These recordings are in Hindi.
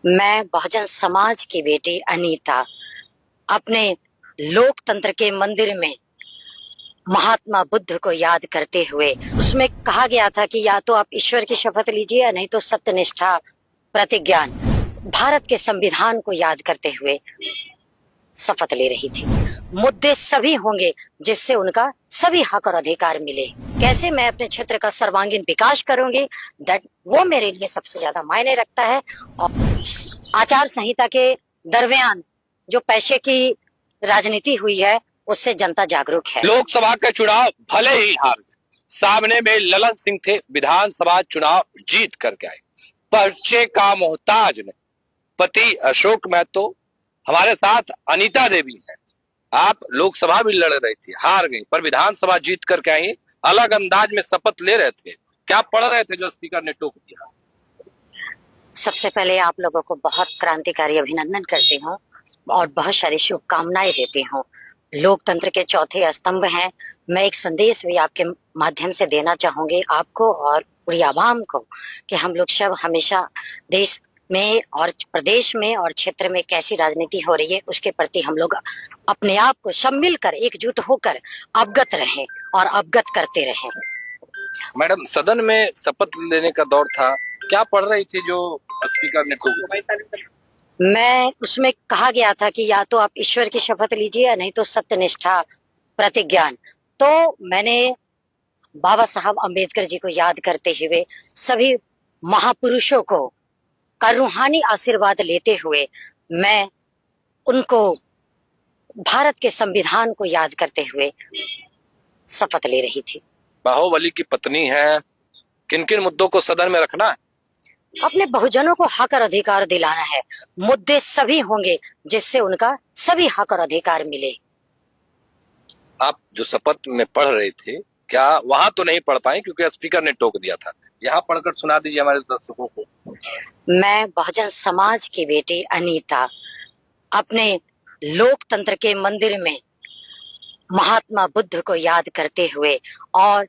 मैं बहुजन समाज की बेटी अनीता अपने लोकतंत्र के मंदिर में महात्मा बुद्ध को याद करते हुए, उसमें कहा गया था कि या तो आप ईश्वर की शपथ लीजिए या नहीं तो सत्यनिष्ठा प्रतिज्ञान, भारत के संविधान को याद करते हुए शपथ ले रही थी। मुद्दे सभी होंगे जिससे उनका सभी हक और अधिकार मिले। कैसे मैं अपने क्षेत्र का सर्वांगीण विकास करूंगी, वो मेरे लिए सबसे ज्यादा मायने रखता है। और आचार संहिता के दरमियान जो पैसे की राजनीति हुई है, उससे जनता जागरूक है। लोकसभा के चुनाव भले ही हार गए, सामने में ललन सिंह थे, विधानसभा चुनाव जीत करके आए। पर्चे का मोहताज नहीं, पति अशोक महतो, हमारे साथ अनीता देवी है। आप लोकसभा भी लड़ रही थी, हार गई, पर विधानसभा जीत करके आई। अलग अंदाज में शपथ ले रहे थे, क्या पढ़ रहे थे जो स्पीकर ने टोक दिया? सबसे पहले आप लोगों को बहुत क्रांतिकारी अभिनंदन करती हूँ और बहुत सारी शुभकामनाएं देती हूँ। लोकतंत्र के चौथे स्तंभ हैं। मैं एक संदेश भी आपके माध्यम से देना चाहूंगी आपको और पूरी आवाम को कि हम लोग सब हमेशा देश में और प्रदेश में और क्षेत्र में कैसी राजनीति हो रही है, उसके प्रति हम लोग अपने आप को सब मिलकर एकजुट होकर अवगत रहें और अवगत करते रहें। मैडम, सदन में शपथ लेने का दौर था, क्या पढ़ रही थी जो स्पीकर ने टोक दिया? मैं उसमें कहा गया था कि या तो आप ईश्वर की शपथ लीजिए या नहीं तो सत्यनिष्ठा प्रतिज्ञान। तो मैंने बाबा साहब अम्बेडकर जी को याद करते हुए सभी महापुरुषों को का रूहानी आशीर्वाद लेते हुए मैं उनको भारत के संविधान को याद करते हुए शपथ ले रही थी। बाहुबली की पत्नी है, किन किन मुद्दों को सदन में रखना है? अपने बहुजनों को हक और अधिकार दिलाना है। मुद्दे सभी होंगे जिससे उनका सभी हक और अधिकार मिले। आप जो शपथ में पढ़ रहे थे, क्या वहां तो नहीं पढ़ पाए क्योंकि स्पीकर ने टोक दिया था? यहाँ पढ़कर सुना दीजिए हमारे दर्शकों को। मैं बहुजन समाज की बेटी अनीता अपने लोकतंत्र के मंदिर में महात्मा बुद्ध को याद करते हुए और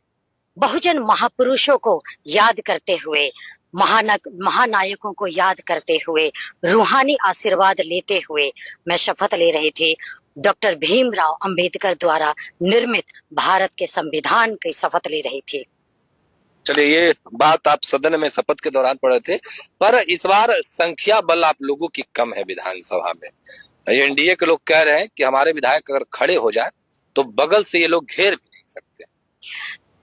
बहुजन महापुरुषों को याद करते हुए, महानायकों को याद करते हुए, रूहानी आशीर्वाद लेते हुए मैं शपथ ले रही थी। डॉक्टर भीमराव अंबेडकर द्वारा निर्मित भारत के संविधान की शपथ ले रही थी। चलिए, ये बात आप सदन में शपथ के दौरान पढ़े थे, पर इस बार संख्या बल आप लोगों की कम है विधानसभा में। एनडीए के लोग कह रहे हैं कि हमारे विधायक अगर खड़े हो जाए तो बगल से ये लोग घेर भी नहीं सकते।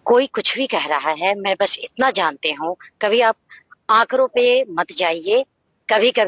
कोई कुछ भी कह रहा है, मैं बस इतना जानती हूँ, कभी आप आंकड़ों पे मत जाइए। कभी कभी